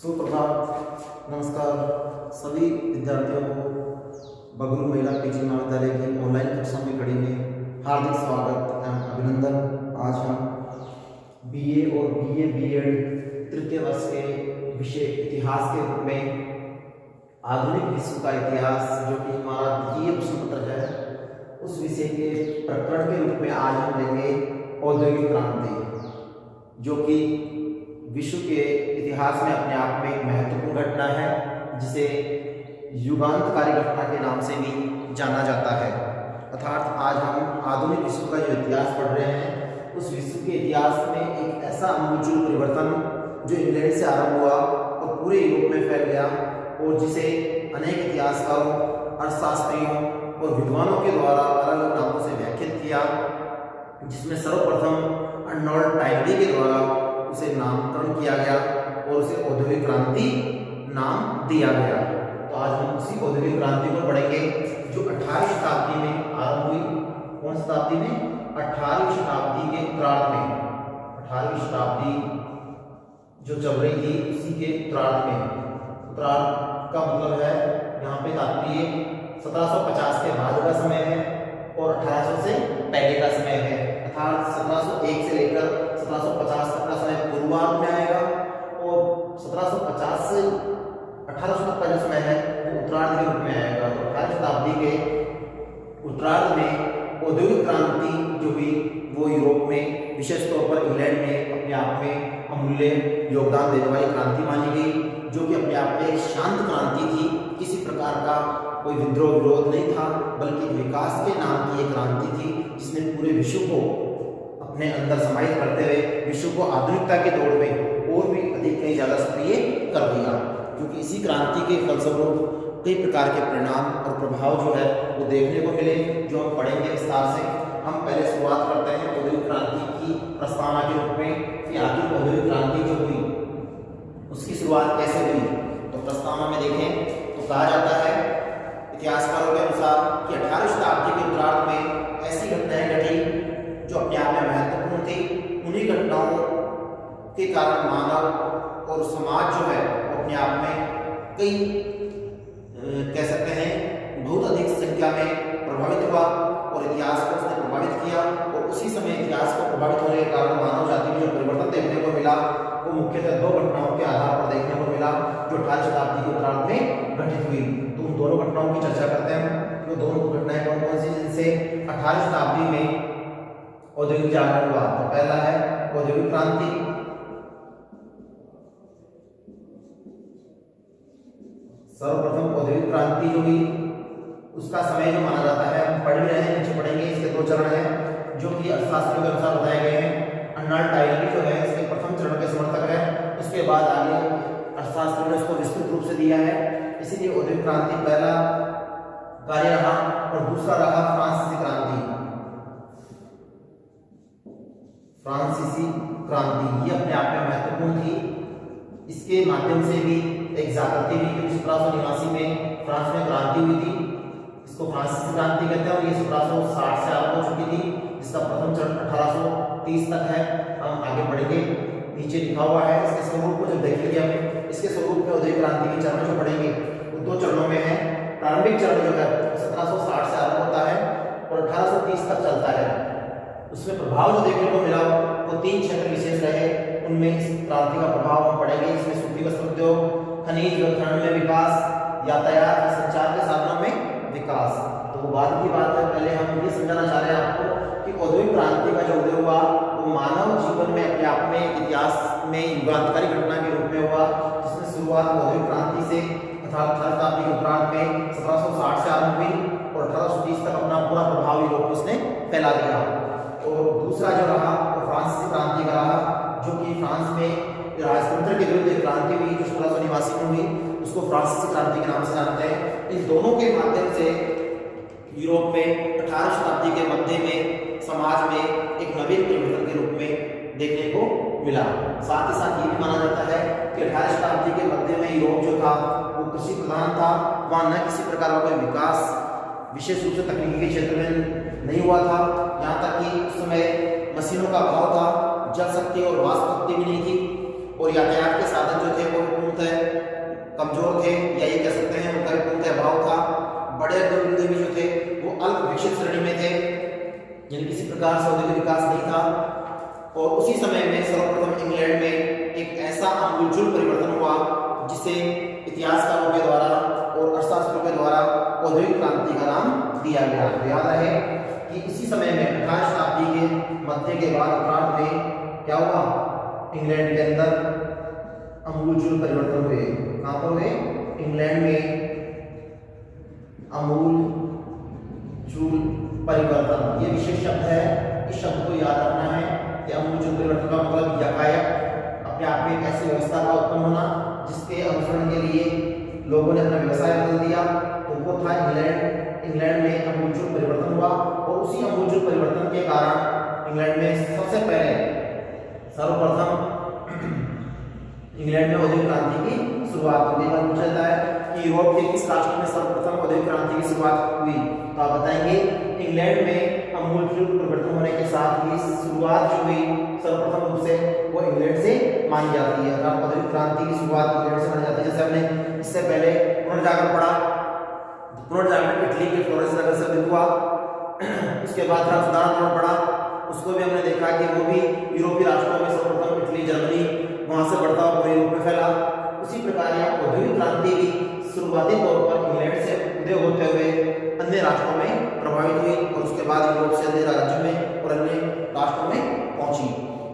सुप्रभात, नमस्कार सभी विद्यार्थियों को बगरू महिला टीचिंग महाविद्यालय की ऑनलाइन कक्षा में कड़ी में हार्दिक स्वागत एवं अभिनंदन। आज हम बीए और बीए बीएड तृतीय वर्ष के विषय इतिहास के रूप में आधुनिक विश्व का इतिहास, जो कि हमारा द्वितीय प्रश्न पत्र है, उस विषय के प्रकरण के रूप में आज हम लेंगे औद्योगिक क्रांति, जो कि विश्व के इतिहास में अपने आप में एक महत्वपूर्ण घटना है, जिसे युगांतकारी घटना के नाम से भी जाना जाता है। अर्थात आज हम आधुनिक विश्व का जो इतिहास पढ़ रहे हैं, उस विश्व के इतिहास में एक ऐसा आमूल परिवर्तन जो इंग्लैंड से आरंभ हुआ और पूरे यूरोप में फैल गया, और जिसे अनेक इतिहासकारों, अर्थशास्त्रियों और विद्वानों के द्वारा अलग अलग नामों से व्याख्यात किया, जिसमें सर्वप्रथम अर्नोल्ड टाइलरी के द्वारा उसे नामकरण किया गया और उसे औद्योगिक क्रांति नाम दिया गया। तो आज हम उसी औद्योगिक क्रांति को पढ़ेंगे, जो 18वीं शताब्दी में आरंभ हुई। कौन शताब्दी में? 18वीं शताब्दी के उत्तरार्ध में। 18वीं शताब्दी जो चल रही थी, उसी के उत्तरार्ध में। उत्तरार्ध का मतलब है यहाँ पे तात्पर्य 1750 के बाद का समय है और 1800 से पहले का समय है। अर्थात 1701 से लेकर 1750 तक का समय पूर्वार्ध में आएगा, और 1750 से 1800 तक का जो समय है वो उत्तरार्ध के रूप में आएगा। तो 18वीं शताब्दी के उत्तरार्ध में औद्योगिक क्रांति जो हुई, वो यूरोप में, विशेष तौर पर इंग्लैंड में, अपने आप में अमूल्य योगदान देने वाली क्रांति मानी गई, जो कि अपने आप में एक शांत क्रांति थी। किसी प्रकार का कोई विद्रोह विरोध नहीं था, बल्कि विकास के नाम की एक क्रांति थी, जिसने पूरे विश्व को अपने अंदर समाहित करते हुए विश्व को आधुनिकता के दौर में और भी अधिक कहीं ज़्यादा सक्रिय कर दिया। क्योंकि इसी क्रांति के फलस्वरूप कई प्रकार के परिणाम और प्रभाव जो है वो देखने को मिले, जो हम पढ़ेंगे विस्तार से। हम पहले शुरुआत करते हैं औद्योगिक क्रांति की प्रस्तावना के रूप में कि आखिर औद्योगिक क्रांति जो हुई उसकी शुरुआत कैसे हुई। तो प्रस्तावना में देखें तो कहा जाता है इतिहासकारों के अनुसार कि 18वीं शताब्दी के उत्तरार्ध में ऐसी घटनाएं घटी जो अपने आप में महत्वपूर्ण थी। उन्हीं घटनाओं के कारण मानव और समाज जो है वो अपने आप में कई कह सकते हैं बहुत अधिक संख्या में प्रभावित हुआ, और इतिहास को उसने प्रभावित किया। और उसी समय इतिहास को प्रभावित होने के कारण मानव जाति में जो परिवर्तन देखने को मिला, वो मुख्यतः दो घटनाओं के आधार पर देखने को मिला, जो 18वीं शताब्दी के उत्तरार्ध में घटित हुई। तो उन दोनों घटनाओं की चर्चा करते हैं। वो दोनों घटनाएं कौन कौन सी, जिनसे 18वीं शताब्दी में औद्योगिक जागरण हुआ। तो पहला है औद्योगिक क्रांति। सर्वप्रथम औद्योगिक क्रांति जो हुई, उसका समय जो माना जाता है, हम पढ़ भी रहे हैं, नीचे पढ़ेंगे। इसके दो चरण हैं जो कि अर्थशास्त्रियों के अनुसार बताए गए हैं। अर्नोल्ड टाइलरी जो है इसके प्रथम चरण के समर्थक है, उसके बाद आगे अर्थशास्त्रियों ने इसको विस्तृत रूप से दिया है। इसीलिए औद्योगिक क्रांति पहला कार्य रहा, और दूसरा रहा फ्रांसीसी क्रांति। फ्रांसीसी क्रांति ये अपने आप में महत्वपूर्ण थी। इसके माध्यम से भी एक जागृति हुई, क्योंकि 1789 में फ्रांस में क्रांति हुई थी। इसको फ्रांसीसी क्रांति कहते हैं, और ये 1760 से आरंभ हो चुकी थी, जिसका प्रथम चरण 1830 तक है। हम आगे बढ़ेंगे, नीचे लिखा हुआ है। इसके स्वरूप को जब देखेंगे हम, इसके स्वरूप में औद्योगिक क्रांति के चरण जो पढ़ेंगे वो दो चरणों में है। प्रारंभिक चरण जो है 1760 से आरंभ होता है और 1830 तक चलता है। उसमें प्रभाव जो देखने को मिला वो तीन क्षेत्र विशेष रहे। उनमें इस क्रांति का प्रभाव हम पढ़ेंगे। इसमें सूती वस्त्र उद्योग, खनिज व खनन में विकास, यातायात व संचार के साधनों में विकास। तो वो बाद की बात है, पहले हम ये समझाना चाह रहे हैं आपको कि औद्योगिक क्रांति का जो उदय हुआ वो मानव जीवन में अपने आप में इतिहास में युगांतकारी घटना के रूप में हुआ, जिसमें शुरुआत औद्योगिक क्रांति से अर्थात 18वीं शताब्दी के उत्तरार्ध में 1760 से आरंभ हुई, और 1830 तक अपना पूरा प्रभाव यूरोप में उसने फैला दिया। और दूसरा जो रहा वो फ्रांसीसी क्रांति का रहा, जो कि फ्रांस में राजतंत्र के विरुद्ध एक क्रांति हुई जो 1689 में हुई, उसको फ्रांसीसी क्रांति के नाम से जानते हैं। इन दोनों के माध्यम से यूरोप में 18वीं शताब्दी के मध्य में समाज में एक नवीन परिवर्तन के रूप में देखने को मिला। साथ ही साथ ये भी माना जाता है कि 18वीं शताब्दी के मध्य में यूरोप जो था वो कृषि प्रधान था। वहाँ न किसी प्रकार का कोई विकास विशेष रूप से तकनीकी के क्षेत्र में नहीं हुआ था। यहाँ तक कि उस समय मशीनों का अभाव था, जल शक्ति और वाष्प शक्ति भी नहीं थी, और यातायात के साधन जो थे वो पूर्णतः निश्चित श्रेणी में थे, यानी किसी प्रकार से औद्योगिक विकास नहीं था। और उसी समय में सर्वप्रथम इंग्लैंड में एक ऐसा आमूलचूल परिवर्तन हुआ जिसे इतिहासकारों के द्वारा और अर्थशास्त्रियों के द्वारा औद्योगिक क्रांति का नाम दिया गया। तो याद रहे कि इसी समय में 18वीं शताब्दी के मध्य के बाद उत्तरार्ध में क्या हुआ, इंग्लैंड के अंदर आमूलचूल परिवर्तन हुए। कहां पर हुए? इंग्लैंड में आमूलचूल परिवर्तन, ये विशेष शब्द है, इस शब्द को याद रखना है कि आमूलचूल परिवर्तन का मतलब यकायक अपने आप में एक ऐसी व्यवस्था का उत्पन्न होना जिसके अनुसरण के लिए लोगों ने अपना व्यवसाय बदल दिया। तो वो था इंग्लैंड में आमूलचूल परिवर्तन हुआ। और उसी आमूलचूल परिवर्तन के कारण इंग्लैंड में सबसे पहले सर्वप्रथम इंग्लैंड में औद्योगिक क्रांति की शुरुआत हुई। पूछा जाता है कि यूरोप के किस राष्ट्र में सर्वप्रथम औद्योगिक क्रांति की शुरुआत हुई, तो आप बताएंगे इंग्लैंड में आमूलचूल परिवर्तन होने के साथ ही शुरुआत जो हुई सर्वप्रथम रूप से वो इंग्लैंड से मानी जाती है। औद्योगिक क्रांति की शुरुआत इंग्लैंड से मानी जाती है। जैसे हमने इससे पहले पुनर्जागरण पढ़ा, पुनर्जागरण इटली के फ्लोरेंस नगर से हुआ। उसके बाद सुधार पढ़ा, उसको भी हमने देखा कि वो भी यूरोपीय राष्ट्रों में सर्वप्रथम इटली, जर्मनी, वहां से बढ़ता हुआ पूरे यूरोप में फैला। उसी प्रकार यहाँ औद्योगिक क्रांति की शुरुआती तौर पर इंग्लैंड से उदय होते हुए अन्य राष्ट्रों में प्रभावित हुई और उसके बाद यूरोप से अन्य राज्यों में और अन्य राष्ट्रों में पहुंची।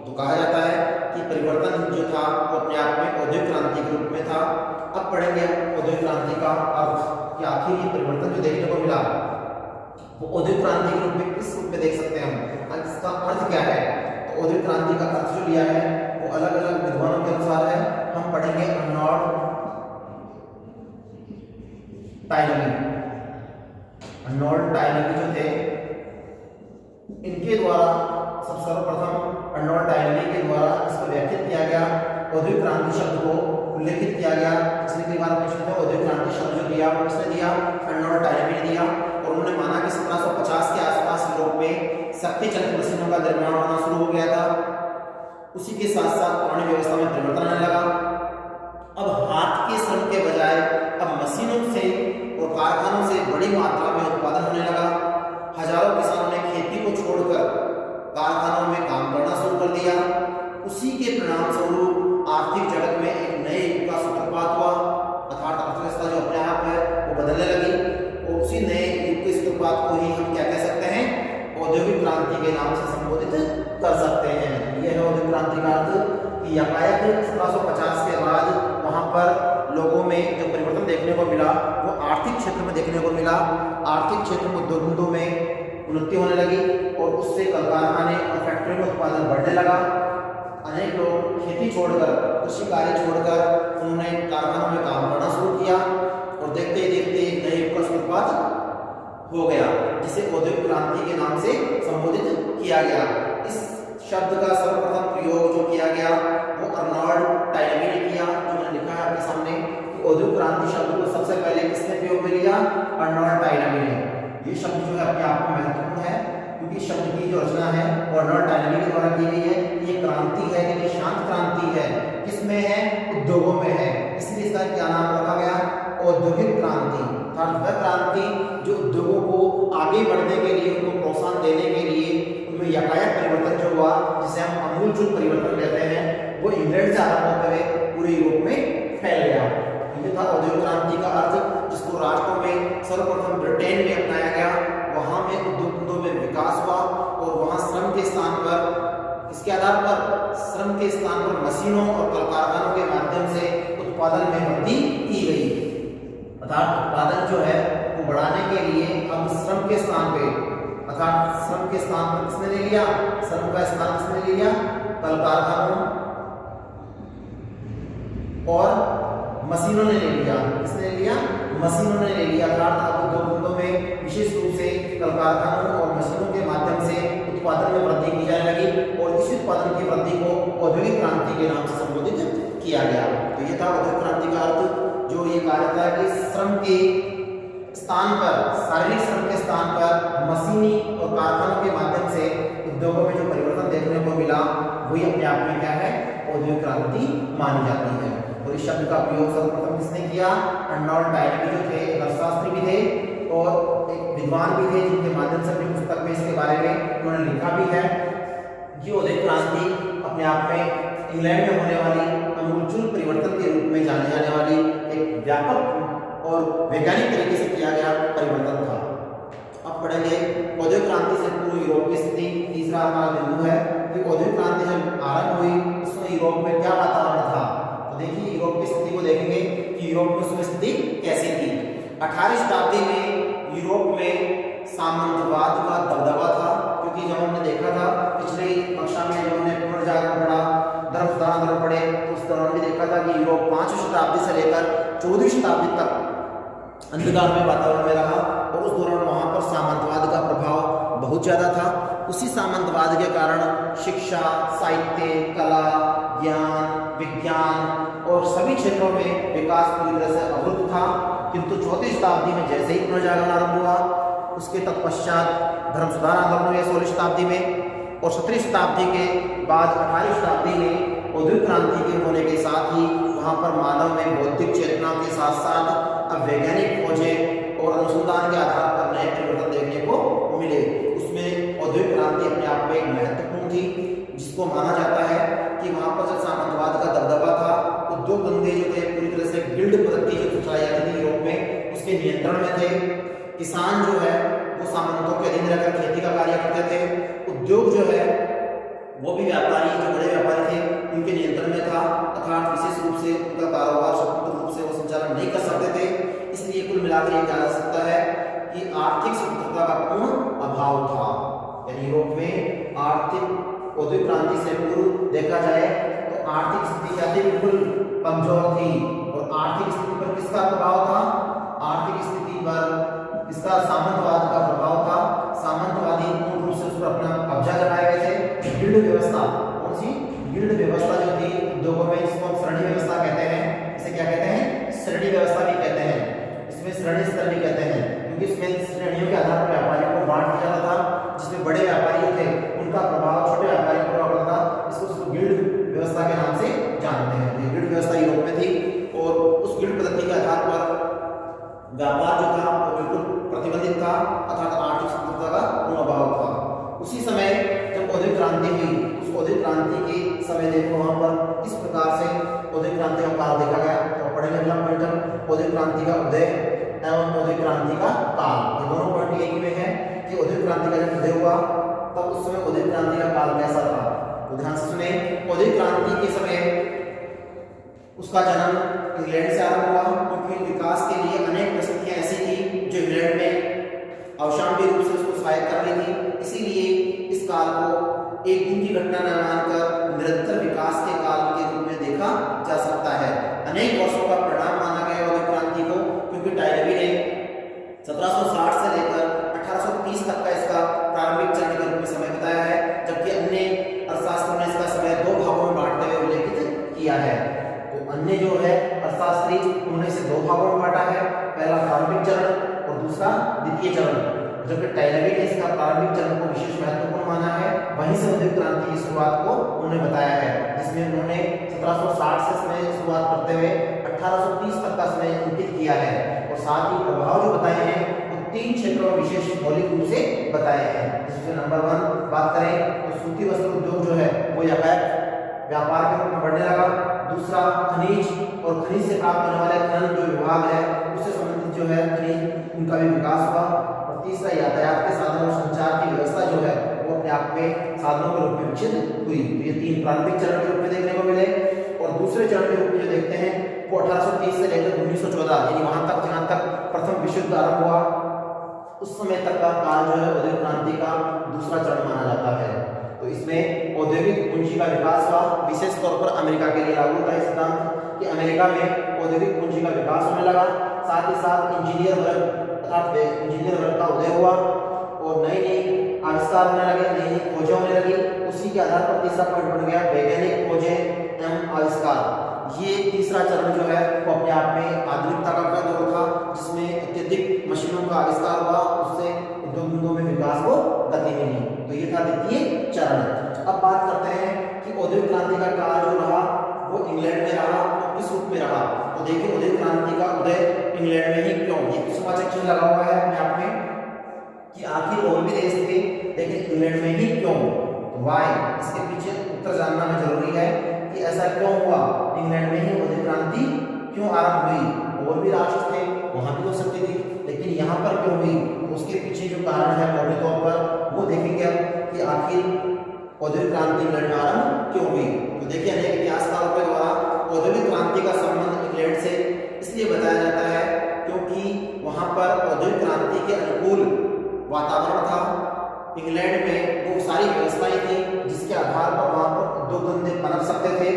तो कहा जाता है कि परिवर्तन जो था वो अपने आप में औद्योगिक क्रांति के रूप में था। अब पढ़ेंगे औद्योगिक क्रांति का अर्थ कि आखिर ये परिवर्तन जो देखने को मिला वो औद्योगिक क्रांति के रूप में किस रूप में देख सकते हैं हम, इसका अर्थ क्या है। तो औद्योगिक क्रांति का अर्थ जो लिया है वो अलग अलग विद्वानों के अनुसार है। हम पढ़ेंगे अर्नोल्ड टायनबी जो थे, इनके द्वारा सब सर्वप्रथम अर्नोल्ड टायनबी के द्वारा इसको व्याख्यात किया गया। औद्योगिक क्रांति शब्द को उल्लेखित किया गया। इसलिए कई बार प्रश्न में औद्योगिक क्रांति शब्द जो दिया किसने दिया, अर्नोल्ड टायनबी ने दिया। और उन्होंने माना कि 1750 के आसपास यूरोप में शक्ति चलित मशीनों का निर्माण होना शुरू हो गया था। उसी के साथ साथ पुरानी व्यवस्था में परिवर्तन आने लगा। अब हाथ के श्रम के बजाय अब मशीनों से और कारखानों से बड़ी मात्रा में उत्पादन होने लगा। हजारों किसानों ने खेती को छोड़कर कारखानों में काम करना शुरू कर दिया। उसी के परिणाम स्वरूप आर्थिक जगत में एक नए युग का सूत्रपात हुआ, अर्थात अर्थव्यवस्था जो अपने आप है वो बदलने लगी। और उसी नए युग के सूत्रपात को ही हम क्या कह सकते हैं, औद्योगिक क्रांति के नाम से संबोधित कर सकते हैं। यह है औद्योगिक क्रांति का अर्थ कि यकायक 1750 के बाद वहां पर लोगों में जो परिवर्तन देखने को मिला वो आर्थिक क्षेत्र में देखने को मिला। आर्थिक क्षेत्र में उद्योग धंधों में उन्नति होने लगी और उससे कल कारखाने और फैक्ट्री में उत्पादन बढ़ने लगा। अनेक लोग खेती छोड़कर, कृषि कार्य छोड़कर उन्होंने कारखानों में काम करना शुरू किया और देखते ही देखते एक नए युग का सूत्रपात हो गया, जिसे औद्योगिक क्रांति के नाम से संबोधित किया गया। इस शब्द का सर्वप्रथम प्रयोग जो किया गया वो अर्नोल्ड टायनबी ने किया। जो मैंने लिखा है आपके सामने कि औद्योगिक क्रांति शब्द को सबसे पहले किसने प्रयोग में लिया, अर्नोल्ड टायनबी ने। ये शब्द जो है अपने आप में महत्वपूर्ण है क्योंकि इस शब्द की जो रचना है वो अर्नोल्ड टायनबी के द्वारा की गई है। ये क्रांति है, ये शांत क्रांति है। किसमें है, उद्योगों में है। इसलिए इसका क्या नाम रखा गया, औद्योगिक क्रांति। अर्थात वह क्रांति जो उद्योगों को आगे बढ़ने के लिए, उनको प्रोत्साहन देने के लिए उनमें यकायक परिवर्तन जो हुआ, जिसे हम आमूलचूल परिवर्तन कहते हैं, वो इंग्लैंड से आरंभ होते हुए पूरे यूरोप में फैल गया। ये था औद्योगिक क्रांति का अर्थ, जिसको राष्ट्रों में सर्वप्रथम ब्रिटेन में अपनाया गया। वहां में उद्योग धंधों में विकास हुआ और वहां श्रम के स्थान पर, इसके आधार पर श्रम के स्थान पर मशीनों और कल कारखानों के माध्यम से उत्पादन में वृद्धि की गई। अर्थात उत्पादन जो है वो बढ़ाने के लिए अब श्रम के स्थान पे, अर्थात श्रम के स्थान पर किसने ले लिया, श्रम का स्थान किसने ले लिया, कल कारखानों और मशीनों ने ले लिया। किसने ले लिया, मशीनों ने ले लिया। अर्थात अब उद्योग धंधों में विशेष रूप से कल कारखानों और मशीनों के माध्यम से उत्पादन में वृद्धि की जाने लगी और इस उत्पादन की वृद्धि को औद्योगिक क्रांति के नाम से संबोधित किया गया। तो ये था औद्योगिक क्रांति का अर्थ, जो ये कहा जाता है कि श्रम के स्थान पर, शारीरिक श्रम के स्थान पर मशीनी और कारखानों के माध्यम से उद्योगों में जो परिवर्तन देखने को मिला वही अपने आप में क्या है, औद्योगिक क्रांति मानी जाती है। और इस शब्द का प्रयोग सर्वप्रथम किसने किया, अर्नोल्ड टायनबी जो थे अर्थशास्त्री भी थे और एक विद्वान भी थे जिनके माध्यम से अपनी पुस्तक में इसके बारे में उन्होंने लिखा भी है। ये औद्योगिक क्रांति अपने आप में इंग्लैंड में होने वाली आमूलचूल परिवर्तन के रूप में जाने जाने वाली एक व्यापक और वैज्ञानिक तरीके से किया गया परिवर्तन था। अब पढ़ेंगे औद्योगिक क्रांति से पूर्व यूरोप की स्थिति। तीसरा हमारा बिंदु है कि औद्योगिक क्रांति जब आरंभ हुई उस समय यूरोप में क्या वातावरण था। तो देखिए यूरोप की स्थिति को देखेंगे कि यूरोप में उस समय स्थिति कैसी थी। 18वीं शताब्दी में यूरोप में सामंतवाद का दबदबा था, क्योंकि जब हमने देखा था पिछले कक्षा में जब हमने पुनर्जागरण पढ़ा, धर्म सुधार आंदोलन पढ़े, तो उस दौरान भी देखा था कि यूरोप 5वीं शताब्दी से लेकर 14वीं शताब्दी तक अंधकार में वातावरण में रहा और उस दौरान वहां पर सामंतवाद का प्रभाव बहुत ज्यादा था। उसी सामंतवाद के कारण शिक्षा, साहित्य, कला, ज्ञान, विज्ञान और सभी क्षेत्रों में विकास पूरी तरह से अवरुद्ध था। किंतु 14वीं शताब्दी में जैसे ही पुनर्जागरण आरंभ हुआ, उसके तत्पश्चात धर्म सुधार आंदोलन हुए 16वीं शताब्दी में, और 17वीं शताब्दी के बाद 18वीं शताब्दी में औद्योगिक क्रांति के होने के साथ ही वहाँ पर मानव में बौद्धिक चेतना के साथ साथ अब वैज्ञानिक खोजें और अनुसंधान के आधार पर नए परिवर्तन देखने को मिले। उसमें औद्योगिक क्रांति अपने आप में एक महत्वपूर्ण थी, जिसको माना जाता है कि वहाँ पर जब सामंतवाद का दबदबा था, उद्योग धंधे जो थे पूरी तरह से गिल्ड पद्धति जो चलाई जाती थी यूरोप में, उसके नियंत्रण में थे। किसान जो है वो सामंतों के अधीन रहकर खेती का कार्य करते थे। उद्योग जो है वो भी व्यापारी, जो बड़े व्यापारी थे, उनके नियंत्रण में था, अर्थात विशेष रूप से उनका कारोबार स्वतंत्र रूप से वो संचालन नहीं कर सकते थे। इसलिए कुल मिलाकर ये कहा जा सकता है कि आर्थिक स्वतंत्रता का पूर्ण अभाव था। यानी यूरोप में आर्थिक औद्योगिक क्रांति से पूर्व देखा जाए तो आर्थिक स्थिति क्या थी, बिल्कुल कमजोर थी। और आर्थिक स्थिति पर किसका प्रभाव था? आर्थिक स्थिति पर इसका सामंतवाद का प्रभाव था। सामंतवादी पूर्ण रूप से उस पर अपना कब्जा जमाए हुए थे। गिल्ड व्यवस्था, कौन सी गिल्ड व्यवस्था जो थी उद्योगों में, जिसको हम श्रेणी व्यवस्था कहते हैं, इसे क्या कहते हैं? श्रेणी व्यवस्था भी कहते हैं, इसमें श्रेणी स्तर भी कहते हैं, क्योंकि इसमें श्रेणियों के आधार पर व्यापारियों को बांट दिया जाता था, जिसमें बड़े व्यापारी थे उनका प्रभाव छोटे व्यापारियों पर पड़ता था। इसको गिल्ड व्यवस्था के नाम से जानते हैं। ये गिल्ड व्यवस्था यूरोप में थी और उस गिल्ड पद्धति के आधार पर व्यापार जो था वो बिल्कुल प्रतिबंधित था, अर्थात आर्थिक स्वतंत्रता का पूर्ण अभाव था। उसी समय जब औद्योगिक क्रांति हुई, उस औद्योगिक क्रांति के समय देखो वहां पर किस प्रकार से औद्योगिक क्रांति का काल देखा गया। तो पढ़ेंगे अगला पॉइंट, औद्योगिक क्रांति का उदय एवं औद्योगिक क्रांति का काल। ये दोनों पॉइंट एक ही में है कि औद्योगिक क्रांति का जब उदय हुआ तब उस समय औद्योगिक क्रांति का काल कैसा था। तो ध्यान से सुने, औद्योगिक क्रांति के समय उसका जन्म इंग्लैंड से आरंभ हुआ, क्योंकि विकास के लिए अनेक परिस्थितियां ऐसी थी जो इंग्लैंड में अवशांवी रूप से उसको सहायक कर रही थी। इसीलिए इस काल को एक दिन की घटना न मानकर निरंतर विकास के काल के रूप में देखा जा सकता है। अनेक वर्षों का परिणाम माना गया औद्योगिक क्रांति को, क्योंकि टायलवी ने 1760 से लेकर 1830 तक का इसका प्रारंभिक चरण के रूप में समय बताया है, जबकि अन्य अर्थशास्त्रों ने इसका समय दो भागों में बांटते हुए उल्लेखित किया है। तो अन्य जो है अर्थशास्त्री उन्होंने इसे दो भागों में बांटा है, पहला प्रारंभिक चरण और दूसरा द्वितीय चरण। जबकि टायलवी ने इसका प्रारंभिक चरण को विशेष महत्वपूर्ण माना है, वहीं से औद्योगिक क्रांति की शुरुआत को उन्होंने बताया है, जिसमें उन्होंने 1760 से समय शुरुआत करते हुए 1830 तक का समय अंकित किया है। और साथ ही प्रभाव जो बताए हैं वो 3 क्षेत्रों में विशेष मौलिक रूप से बताए हैं। जिसमें नंबर 1 बात करें तो सूती वस्त्र उद्योग जो है वो व्यापार के रूप में बढ़ने लगा। दूसरा खनिज और खनिज से प्राप्त होने वाले खनन जो विभाग है उससे संबंधित जो है खनिज, उनका भी विकास हुआ। और तीसरा यातायात के साधन और संचार की व्यवस्था जो है वो अपने आप में साधनों के रूप में विकसित हुई। तो ये 3 प्रारंभिक चरण के रूप में देखने को मिले। और दूसरे चरण के रूप में जो देखते हैं वो 1830 से लेकर 1914, यानी वहां तक जहां तक प्रथम विश्व युद्ध आरंभ हुआ उस समय तक का काल जो है औद्योगिक क्रांति का दूसरा चरण माना जाता है। तो इसमें औद्योगिक पूंजी का विकास हुआ, विशेष तौर पर अमेरिका के लिए लागू था सिद्धांत कि अमेरिका में औद्योगिक पूंजी का विकास होने लगा। साथ ही साथ इंजीनियर वर्ग अर्थात इंजीनियर वर्ग का उदय हुआ और नई नई आविष्कार होने लगे, नई नई खोजें होने लगी। उसी के आधार पर तीसरा पॉइंट बन गया वैज्ञानिक खोजें एवं आविष्कार। ये तीसरा चरण जो है वो अपने आप में आधुनिकता का दौर था, जिसमें अत्यधिक मशीनों का आविष्कार हुआ, उससे उद्योगों में विकास को गति मिली। तो ये था द्वितीय चरण। अब बात करते हैं कि औद्योगिक क्रांति का काल जो रहा वो इंग्लैंड में रहा तो किस रूप में रहा। तो देखिए औद्योगिक क्रांति का उदय इंग्लैंड में ही क्यों, ये समाचार चिन्ह लगा हुआ है अपने आप में। आखिर और भी देश थे, लेकिन इंग्लैंड में ही क्यों, वाई, इसके पीछे उत्तर जानना में जरूरी है कि ऐसा क्यों हुआ, इंग्लैंड में ही औद्योगिक क्रांति क्यों आरंभ हुई। और भी राष्ट्र थे, वहां भी हो सकती थी, लेकिन यहाँ पर क्यों हुई, उसके पीछे जो कारण है मोटे तौर पर वो देखेंगे अब कि आखिर औद्योगिक क्रांति इंग्लैंड में आरंभ क्यों हुई। तो देखिए अनेक इतिहासकारों के द्वारा औद्योगिक क्रांति का संबंध इंग्लैंड से इसलिए बताया जाता है क्योंकि वहां पर औद्योगिक क्रांति के अनुकूल वातावरण था। इंग्लैंड में वो सारी व्यवस्थाएं थी जिसके आधार पर वहां पर उद्योग धंधे पनप सकते थे,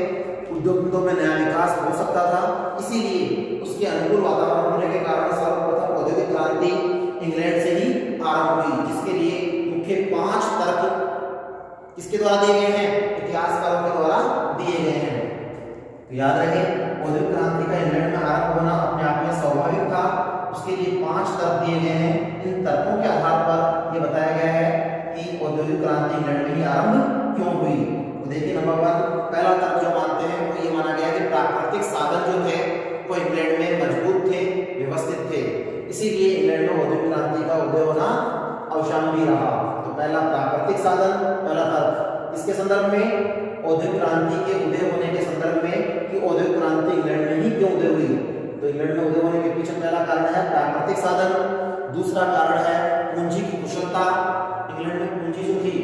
उद्योग धंधों में नया विकास हो सकता था। इसीलिए उसके अनुकूल वातावरण होने के कारण सर्वप्रथम औद्योगिक क्रांति इंग्लैंड से ही आरंभ हुई, जिसके लिए मुख्य 5 तर्क किसके द्वारा दिए गए हैं, इतिहासकारों के द्वारा दिए गए हैं। तो याद रहे औद्योगिक क्रांति का इंग्लैंड में आरंभ होना अपने आप में स्वाभाविक था, उसके लिए 5 तर्क दिए गए हैं। इन तर्कों के आधार पर यह बताया गया है कि औद्योगिक क्रांति इंग्लैंड में ही आरंभ क्यों हुई। तो देखिए नंबर 1 पहला तर्क जो मानते हैं वो ये माना गया कि प्राकृतिक साधन जो थे वो इंग्लैंड में मजबूत थे, व्यवस्थित थे, इसीलिए इंग्लैंड में औद्योगिक क्रांति का उदय होना अवश्य रहा। तो पहला प्राकृतिक साधन, पहला तर्क इसके संदर्भ में औद्योगिक क्रांति के उदय होने के संदर्भ में कि औद्योगिक क्रांति इंग्लैंड में ही क्यों उदय हुई। तो इंग्लैंड में उदय होने के पीछे पहला कारण है प्राकृतिक साधन, दूसरा कारण है पूंजी की कुशलता। इंग्लैंड में पूंजी जो थी,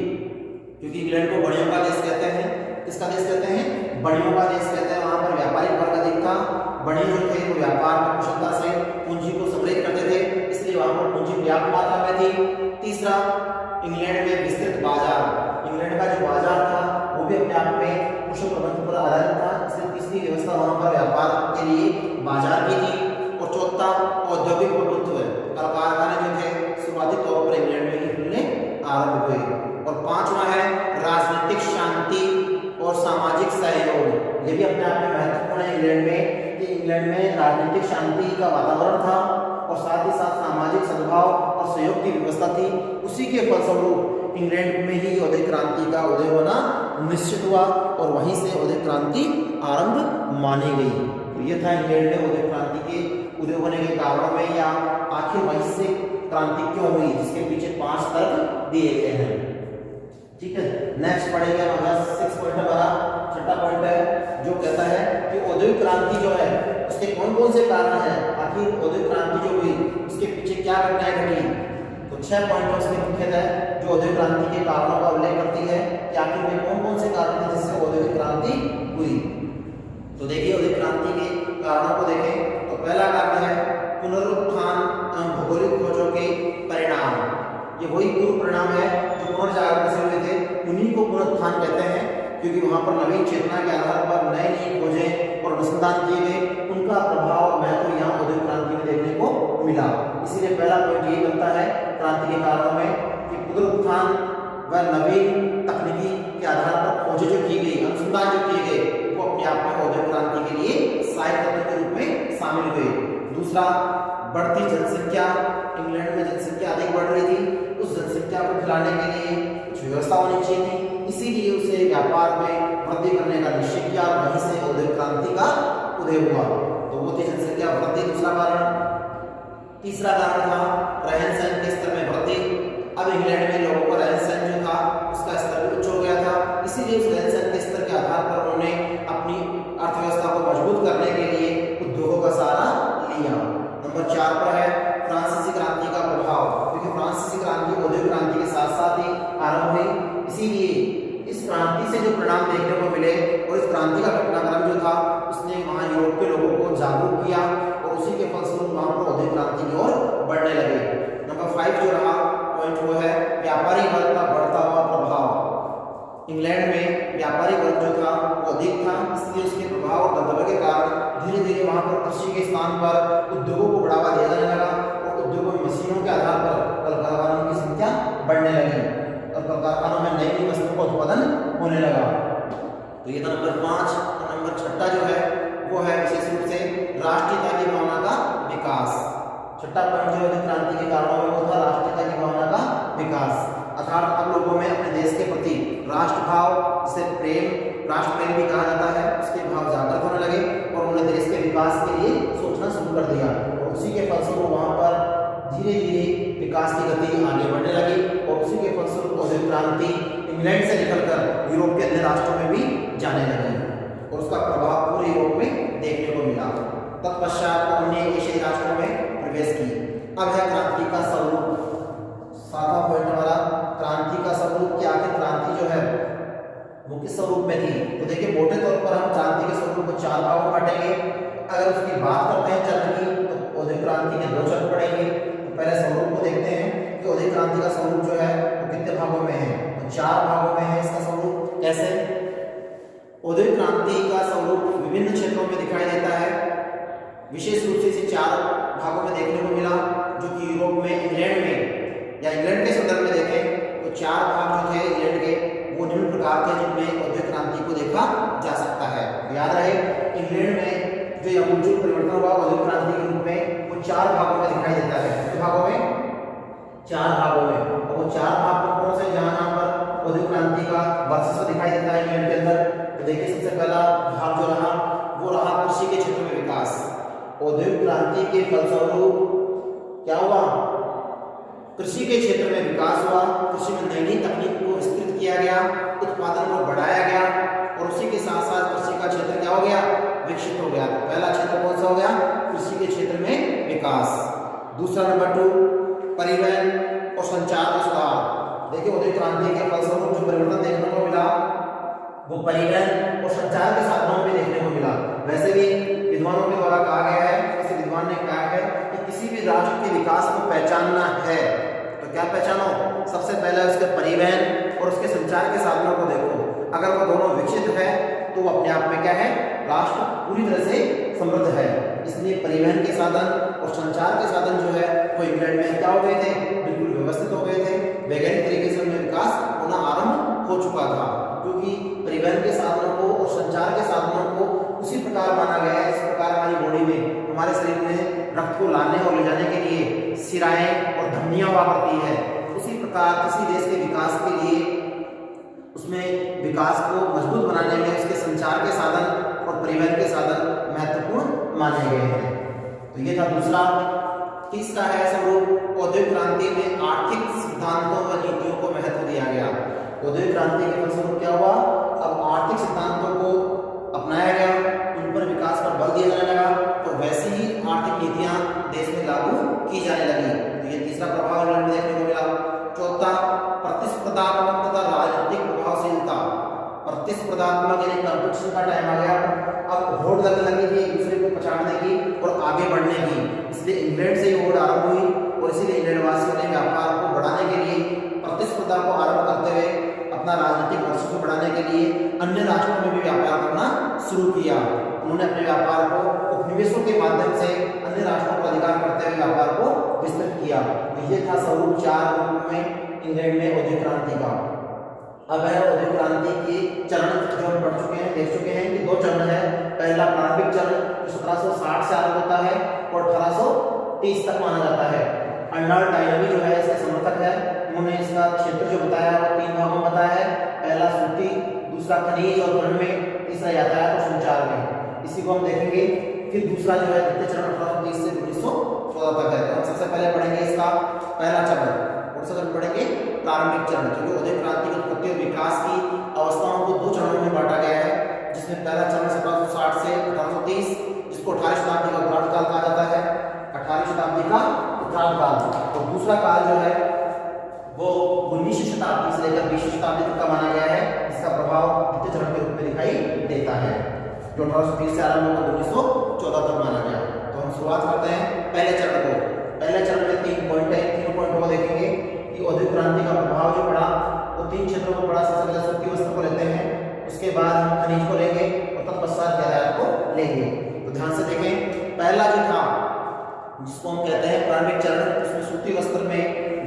क्योंकि इंग्लैंड को बड़ियों का देश कहते हैं, किसका देश कहते हैं, बड़ियों का देश कहते हैं, वहां पर व्यापारिक वर्ग अधिक था, बड़े जो थे वो व्यापार की कुशलता से पूंजी को समृद्ध करते थे, इसलिए वहां पर पूंजी पर्याप्त मात्रा में थी। तीसरा, इंग्लैंड में विस्तृत बाजार, इंग्लैंड का जो बाजार था वो भी अपने आप में कुशल प्रबंधन पर आधारित था, इसलिए तीसरी व्यवस्था वहां पर व्यापार के लिए बाजार की थी। और चौथा, औद्योगिक प्रभुत्व, कल कारखाने जो थे शुरुआती तौर पर इंग्लैंड में ही खुलने आरंभ हुए। और पांचवा है राजनीतिक शांति और सामाजिक सहयोग, ये भी अपने आप में महत्वपूर्ण है इंग्लैंड में कि इंग्लैंड में राजनीतिक शांति का वातावरण था और साथ ही साथ सामाजिक सद्भाव और सहयोग की व्यवस्था थी। उसी के फलस्वरूप इंग्लैंड में ही औद्योगिक क्रांति का उदय होना निश्चित हुआ और वहीं से औद्योगिक क्रांति आरंभ मानी गई। तो ये था इंग्लैंड में औद्योगिक क्रांति के उदय होने के कारणों में या आखिर वहीं से क्रांति क्यों हुई, जिसके पीछे 5 तर्क दिए गए हैं। ठीक है, नेक्स्ट पढ़ेंगे हमारा 6 पॉइंट हमारा छठा पॉइंट है जो कहता है कि औद्योगिक क्रांति जो है उसके कौन कौन से कारण हैं, आखिर औद्योगिक क्रांति जो हुई उसके पीछे क्या घटनाएं घटी। तो 6 पॉइंट उसमें मुख्य है जो औद्योगिक क्रांति के कारणों का उल्लेख करती है कि आखिर में कौन कौन से कारण थे जिससे औद्योगिक क्रांति हुई। तो देखिए औद्योगिक क्रांति के कारणों को देखें तो पहला कारण है पुनरुत्थान एवं भौगोलिक खोजों के परिणाम। ये वही पूर्व परिणाम है जो पुनर्जागरण से हुए थे, उन्हीं को पुनरुत्थान कहते हैं, क्योंकि वहां पर नवीन चेतना के आधार पर नए नई खोजें और अनुसंधान किए गए, उनका प्रभाव महत्व यहाँ औद्योगिक क्रांति में देखने को मिला। इसीलिए पहला पॉइंट ये बनता है क्रांति के कारणों में कि पुनरुत्थान व नवीन तकनीकी के आधार पर खोजें जो की गई, अनुसंधान जो किए गए, वो अपने आप में औद्योगिक क्रांति के लिए सहायक तत्व के रूप में शामिल हुए। दूसरा, बढ़ती जनसंख्या, इंग्लैंड में जनसंख्या अधिक बढ़ रही थी, उस जनसंख्या को खिलाने के लिए कुछ व्यवस्था होनी चाहिए थी, इसीलिए उसे व्यापार में वृद्धि करने का निश्चय किया और वहीं से औद्योगिक क्रांति का उदय हुआ। तो वो थी जनसंख्या वृद्धि, दूसरा कारण। तीसरा कारण था रहन सहन के स्तर में वृद्धि। अब इंग्लैंड में लोगों का रहन सहन जो था उसका स्तर भी उच्च हो गया था, इसीलिए उस रहन सहन के स्तर के आधार पर उन्होंने अपनी अर्थव्यवस्था को मजबूत करने के लिए उद्योगों का सहारा लिया। नंबर 4 पर है फ्रांसीसी क्रांति का प्रभाव, क्योंकि फ्रांसीसी क्रांति औद्योगिक क्रांति के साथ साथ ही आरंभ हुई, इसीलिए इस क्रांति से जो परिणाम देखने को मिले और इस क्रांति का घटनाक्रम जो था उसने वहाँ यूरोप के लोगों को जागरूक किया और उसी के फलस्वरूप वहाँ पर औद्योगिक क्रांति की ओर बढ़ने लगे। नंबर 5 जो रहा पॉइंट वो है व्यापारी वर्ग का बढ़ता हुआ प्रभाव। इंग्लैंड में व्यापारी वर्ग जो था वो अधिक था, इसलिए उसके प्रभाव और दबदबे के कारण धीरे धीरे वहाँ पर कृषि के स्थान पर उद्योगों को बढ़ावा दिया जाने लगा और उद्योगों में मशीनों के आधार पर कल कारखानों की संख्या बढ़ने लगी और कल कारखानों में नई नई वस्तुओं का उत्पादन होने लगा। तो ये था नंबर 5। नंबर 6 जो है वो है विशेष रूप से राष्ट्रीयता की भावना का विकास। 6 पॉइंट जो है क्रांति के कारणों में वो था राष्ट्रीयता की भावना का विकास, अर्थात अब लोगों में अपने देश के प्रति राष्ट्रभाव, जिसे प्रेम, राष्ट्र प्रेम भी कहा जाता है, उसके भाव जागृत होने लगे और उन्होंने देश के विकास के लिए सोचना शुरू कर दिया और उसी के फलस्वरूप वहां पर धीरे धीरे विकास की गति आगे बढ़ने लगी और उसी के फलस्वरूप औद्योगिक क्रांति इंग्लैंड से निकलकर यूरोप के अन्य राष्ट्रों में भी जाने लगी और उसका प्रभाव पूरे यूरोप में देखने को मिला। तत्पश्चात अन्य एशियाई राष्ट्रों में प्रवेश की। अब है क्रांति का स्वरूप। सातवां पॉइंट हमारा क्रांति का स्वरूप। कि आखिर क्रांति जो है वो किस स्वरूप में थी। तो देखिए मोटे तौर पर हम क्रांति के स्वरूप को 4 भागों में बांटेंगे। अगर उसकी बात करते हैं चरण की तो औद्योगिक क्रांति के 2 चरण पड़ेंगे। तो पहले स्वरूप को देखते हैं कि औद्योगिक क्रांति का स्वरूप जो है वो कितने भागों में है। तो 4 भागों में है इसका स्वरूप। कैसे? औद्योगिक क्रांति का स्वरूप विभिन्न क्षेत्रों में दिखाई देता है। विशेष रूप से इसे 4 भागों में देखने को मिला, जो कि यूरोप में इंग्लैंड में या इंग्लैंड के संदर्भ में देखें तो 4 भाग जो थे इंग्लैंड के वो निम्न प्रकार के जिनमें औद्योगिक क्रांति को देखा जा सकता है। याद रहे इंग्लैंड में जो आमूल परिवर्तन हुआ औद्योगिक क्रांति के रूप में वो 4 भागों में दिखाई देता है। कितने भागों में? 4 भागों में। और वो 4 भाग कौन से जहां पर औद्योगिक क्रांति का वर्चस्व दिखाई देता है इंग्लैंड के अंदर। तो देखिए सबसे पहला भाग जो रहा वो रहा कृषि के क्षेत्र में विकास। औद्योगिक क्रांति के फलस्वरूप क्या हुआ? कृषि के क्षेत्र में विकास हुआ। कृषि में नई नई तकनीक को विस्तृत किया गया, उत्पादन को बढ़ाया गया और उसी के साथ साथ कृषि का क्षेत्र क्या हो गया? विकसित हो गया। तो पहला क्षेत्र कौन सा हो गया? कृषि के क्षेत्र में विकास। दूसरा नंबर 2 परिवहन और संचार का सुधार। देखिए औद्योगिक क्रांति के फलस्वरूप जो परिवर्तन देखने को मिला वो परिवहन और संचार के साधनों में देखने को मिला। वैसे भी विद्वानों के द्वारा कहा गया है, किसी विद्वान ने कहा है कि किसी भी राष्ट्र के विकास को पहचानना है तो क्या पहचानो? सबसे पहले उसके परिवहन और उसके संचार के साधनों को देखो। अगर वो दोनों विकसित है तो वो अपने आप में क्या है? राष्ट्र पूरी तरह से समृद्ध है। इसलिए परिवहन के साधन और संचार के साधन जो है वो इंग्लैंड में क्या हो गए थे? बिल्कुल व्यवस्थित हो गए थे। वैज्ञानिक तरीके से उनमें विकास होना आरंभ हो चुका था, क्योंकि परिवहन के साधनों को और संचार के साधनों को उसी प्रकार माना गया है जिस प्रकार हमारी बॉडी में, हमारे शरीर में रक्त को लाने और ले जाने के लिए सिराएं और धमनियां हुआ करती है। उसी प्रकार किसी देश के विकास के लिए उसमें विकास को मजबूत बनाने में उसके संचार के साधन और परिवहन के साधन महत्वपूर्ण माने गए हैं। तो ये था दूसरा। तीसरा है स्वरूप औद्योगिक क्रांति में आर्थिक सिद्धांतों व नीतियों को महत्व दिया गया। औद्योगिक क्रांति के फलस्वरूप क्या हुआ? अब आर्थिक सिद्धांतों को अपनाया गया, उन पर विकास पर बल दिया जाने लगा और वैसी ही आर्थिक नीतियां देश में लागू की जाने लगी। तो ये तीसरा प्रभाव इंग्लैंड में देखने को मिला। चौथा प्रतिस्पर्धात्मक तथा राजनीतिक प्रभावशीलता। प्रतिस्पर्धात्मक यानी कंपटीशन का टाइम आ गया। अब होड़ लगने लगी थी एक दूसरे को पछाड़ने की और आगे बढ़ने की, इसलिए इंग्लैंड से ये होड़ आरंभ हुई और इसीलिए इंग्लैंड वासियों ने व्यापार को बढ़ाने के लिए, प्रतिस्पर्धा को आरंभ करते हुए अपना राजनीतिक वर्चस्व को बढ़ाने के लिए अन्य राष्ट्रों में भी व्यापार करना शुरू किया। उन्होंने अपने व्यापार को उपनिवेशों के माध्यम से अन्य राष्ट्रों का अधिकार करते हुए व्यापार को विस्तृत किया। तो ये था स्वरूप 4 रूप में इंग्लैंड में औद्योगिक क्रांति का। अब है औद्योगिक क्रांति के चरण जो हम पढ़ चुके हैं, देख चुके हैं कि 2 चरण है। पहला प्रारंभिक चरण जो 1760 से आरंभ होता है और 1830 तक माना जाता है। अर्नल्ड टाइनबी जो है इसके समर्थक है। उन्होंने इसका क्षेत्र जो बताया वो 3 भागों में बताया है। पहला सूती, दूसरा खनिज और वन में, तीसरा यातायात और संचार में। इसी को हम देखेंगे। फिर दूसरा जो है द्वितीय चरण 1830 से 1914 तक है। हम सबसे पहले पढ़ेंगे इसका पहला चरण। कौन सा चरण पढ़ेंगे? प्रारंभिक चरण, जो औद्योगिक क्रांति की उत्पत्ति और विकास की अवस्थाओं को 2 चरणों में बांटा गया है, जिसमें पहला चरण 1760 से 1830, जिसको 18वीं शताब्दी का उत्तरार्ध काल कहा जाता है। 18वीं शताब्दी का उत्तरार्ध काल। और दूसरा काल जो है वो 19वीं शताब्दी से लेकर 20वीं शताब्दी तक का माना गया है। इसका प्रभाव द्वितीय चरण के रूप में दिखाई देता है, जो 1830 से आरंभ होकर 1914 तक माना गया। तो हम शुरुआत करते हैं पहले चरण को। पहले चरण में 3 पॉइंट है। 3 पॉइंट को देखेंगे कि औद्योगिक क्रांति का प्रभाव जो पड़ा वो 3 क्षेत्रों को पड़ा। सबसे पहले सूती वस्त्र को लेते हैं, उसके बाद हम खनिज को लेंगे और तत्पश्चात यातायात को लेंगे। तो ध्यान से देखें, पहला जो था जिसको हम कहते हैं प्रारंभिक चरण, उसमें सूती वस्त्र में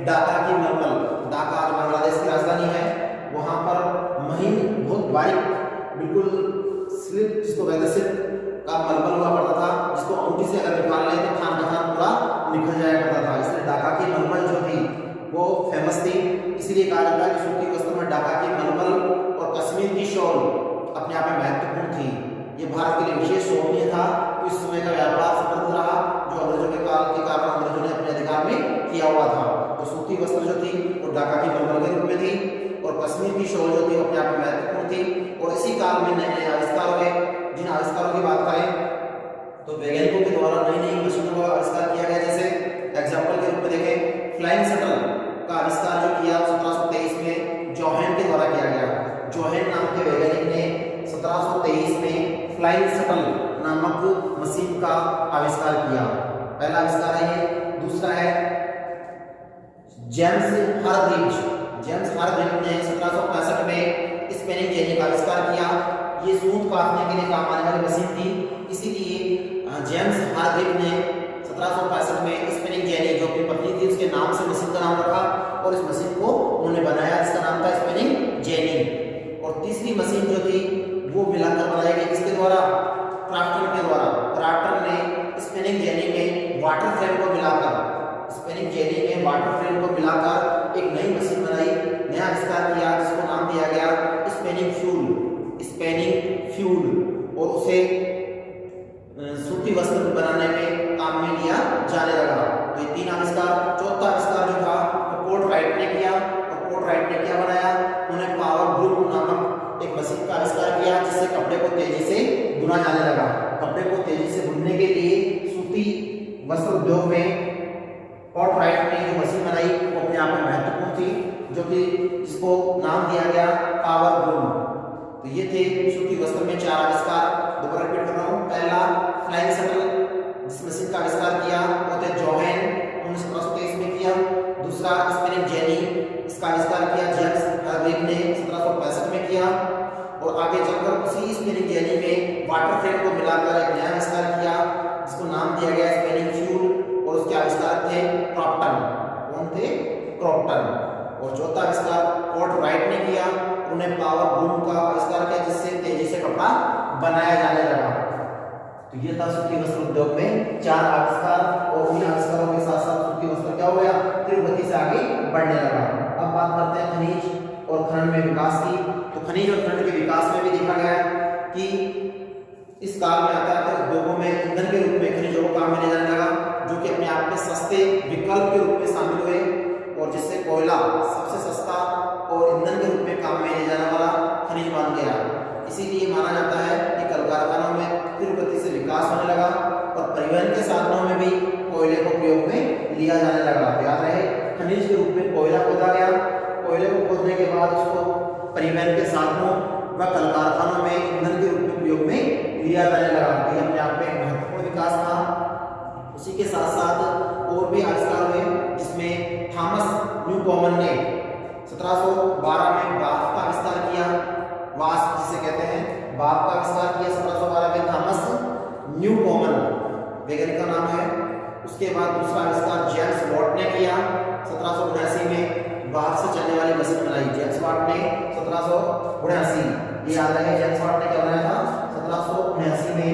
ढाका की मलमल, ढाका आज बांग्लादेश की राजधानी है, वहां पर महीन बहुत बारीक बिल्कुल स्लिप जिसको कहते हैं सिल्क का मलमल हुआ करता था, जिसको अंगूठी से अगर निकाल लें तो थान का थान पूरा निकल जाया करता था। इसलिए ढाका की मलमल जो थी वो फेमस थी। इसीलिए कहा जाता है कि सूती वस्त्र में ढाका की मलमल और कश्मीर की शॉल अपने आप में महत्वपूर्ण थी। ये भारत के लिए विशेष शोभनीय था। तो इस समय का व्यापार समृद्ध रहा, जो अंग्रेजों के काल के कारण अंग्रेजों ने अपने अधिकार में किया हुआ था। तो सूती वस्त्र जो थी वो ढाका की मलमल के रूप में थी और कश्मीर की शॉल जो थी वो अपने आप में महत्वपूर्ण थी। और इसी काल में नए नए आविष्कार हुए। जिन आविष्कारों की बात करें तो वैज्ञानिकों के द्वारा नई नई मशीनों का आविष्कार किया गया। जैसे एग्जाम्पल के रूप में देखें, फ्लाइंग शटल का आविष्कार जो किया 1723 में जोहेन के द्वारा किया गया। जोहेन नाम के वैज्ञानिक ने 1723 में फ्लाइंग शटल नामक मशीन का आविष्कार किया। पहला आविष्कार है ये। दूसरा है जेम्स हार्ग्रीव्स ने 1765 में स्पिनिंग जेनी का आविष्कार किया। ये सूत काटने के लिए काम आने वाली मशीन थी, इसीलिए जेम्स हार्ग्रीव ने 1765 में स्पिनिंग जेनी जो कि पत्नी थी उसके नाम से मशीन का नाम रखा और इस मशीन को उन्होंने बनाया, इसका नाम था स्पिनिंग जेनी। और तीसरी मशीन जो थी वो मिलाकर बनाई गई, किसके द्वारा? क्राफ्टन के द्वारा। क्राफ्टन ने स्पिनिंग जेनी में वाटर फ्रेम को मिलाकर एक नई मशीन बनाई, नया आविष्कार किया जिसको नाम दिया गया स्पिनिंग फ्यूल और उसे सूती वस्त्र बनाने में काम में लिया जाने लगा। तो ये तीन आविष्कार। चौथा आविष्कार जो था वो पोर्ट राइट ने किया। और पोर्ट राइट ने क्या बनाया? उन्होंने पावर ब्लूम नामक एक मशीन का आविष्कार किया जिससे कपड़े को तेजी से बुना जाने लगा। कपड़े को तेजी से बुनने के लिए सूती वस्त्र उद्योग में पोर्ट राइट ने जो मशीन बनाई वो अपने आप में महत्वपूर्ण थी, जो कि जिसको नाम दिया गया पावर ब्लूम। तो ये थे सूती वस्त्र में चार आविष्कार। दोबारा रिपीट कर रहा हूँ। पहला फ्लाइंग शटल जिस मशीन का आविष्कार किया वो थे जोहेन, 1723 में किया। दूसरा स्पिनिंग जेनी, इसका आविष्कार किया जेम्स हार्ग्रीव ने 1765 में किया। और आगे चलकर उसी स्पिनिंग जेनी में वाटर फ्रेम को मिलाकर एक नया आविष्कार किया जिसको नाम दिया गया स्पिनिंग फ्यूल और उसके आविष्कार थे क्रॉम्पटन। कौन थे? क्रॉम्पटन। और चौथा आविष्कार पोर्ट राइट ने किया, उन्हें पावर ब्लूम का आविष्कार किया जिससे तेजी से कपड़ा बनाया जाने लगा। तो ये था सूती वस्त्र उद्योग में चार आविष्कार। और उन आविष्कारों के साथ साथ सूती वस्त्र क्या हो गया? तीव्र गति से आगे बढ़ने लगा। अब बात करते हैं खनिज और खनन में विकास की। तो खनिज और खनन के विकास में भी देखा गया कि इस काल में आता है उद्योगों में ईंधन के रूप में खनिजों को काम में ले जाने लगा, जो कि अपने आप में सस्ते विकल्प के रूप में शामिल हुए और जिससे कोयला सबसे सस्ता और ईंधन के रूप में काम में ले जाने वाला खनिज मान गया। इसीलिए माना जाता है कि कल कारखानों में तीव्र गति से विकास होने लगा और परिवहन के साधनों में भी कोयले को उपयोग में लिया जाने लगा। याद रहे, खनिज के रूप में कोयला खोदा गया। कोयले को खोदने के बाद उसको परिवहन के साधनों व कल कारखानों में ईंधन के रूप में उपयोग में लिया जाने लगा। ये अपने आप में एक महत्वपूर्ण विकास था। उसी के साथ साथ और भी आविष्कार हुए जिसमें थॉमस न्यूकॉमन ने 1712 में बाफ का आविष्कार किया। वास्प जिसे कहते हैं, बाफ का आविष्कार किया 1712 में थॉमस न्यूकॉमन वैज्ञानिक का नाम है। उसके बाद दूसरा आविष्कार जेम्स वाट ने किया 1779 में, बाफ से चलने वाली मशीन बनाई जेम्स वाट ने 1779। ये याद रहे, जेम्स वाट ने क्या बनाया था? 1779 में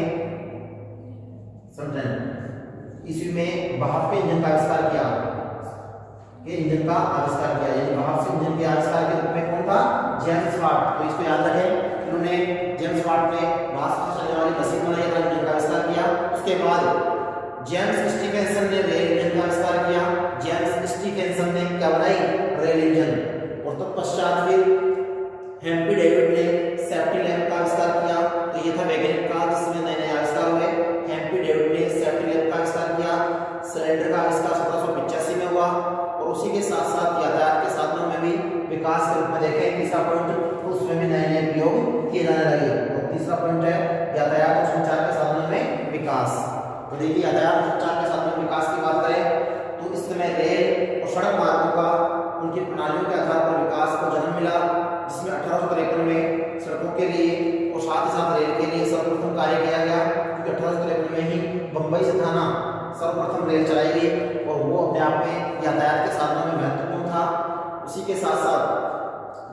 ईस्वी में भाप के इंजन का आविष्कार किया। यानी भाप से इंजन के आविष्कार के रूप में कौन था? James Watt. तो इसको याद रखें, उन्होंने जेम्स वाट ने भाप से चलने वाली मशीन बनाई था, इंजन का आविष्कार किया। उसके बाद जेम्स स्टीफेंसन ने रेल इंजन का आविष्कार किया। जेम्स स्टीफेंसन ने क्या बनाई? Rail engine. और तत्पश्चात फिर हेम्पी डेविड ने सेफ्टी लैंप का आविष्कार किया। तो ये था वैज्ञानिक का जिसमें नए नए आविष्कार हुए। हेम्पी डेविड ने सेफ्टी लैंप का आविष्कार किया। सिलेंडर का आविष्कार 1785 में हुआ। और उसी के साथ साथ यातायात के साधनों में भी विकास के रूप में देखें तीसरा पॉइंट, तो उसमें भी नए नए प्रयोग किए जाने लगे। तो तीसरा पॉइंट है यातायात और संचार के साधनों में विकास। तो देखिए, यातायात और संचार के साधनों में विकास की बात करें तो इस समय रेल और सड़क मार्गों का उनकी प्रणालियों के आधार पर विकास को जन्म मिला, जिसमें 1853 में सड़कों के लिए और साथ ही साथ रेल के लिए सर्वप्रथम कार्य किया गया। क्योंकि 1853 में ही बंबई से थाना सर्वप्रथम रेल चलाई गई और वो अपने आप में यातायात के साधनों में महत्वपूर्ण था। उसी के साथ साथ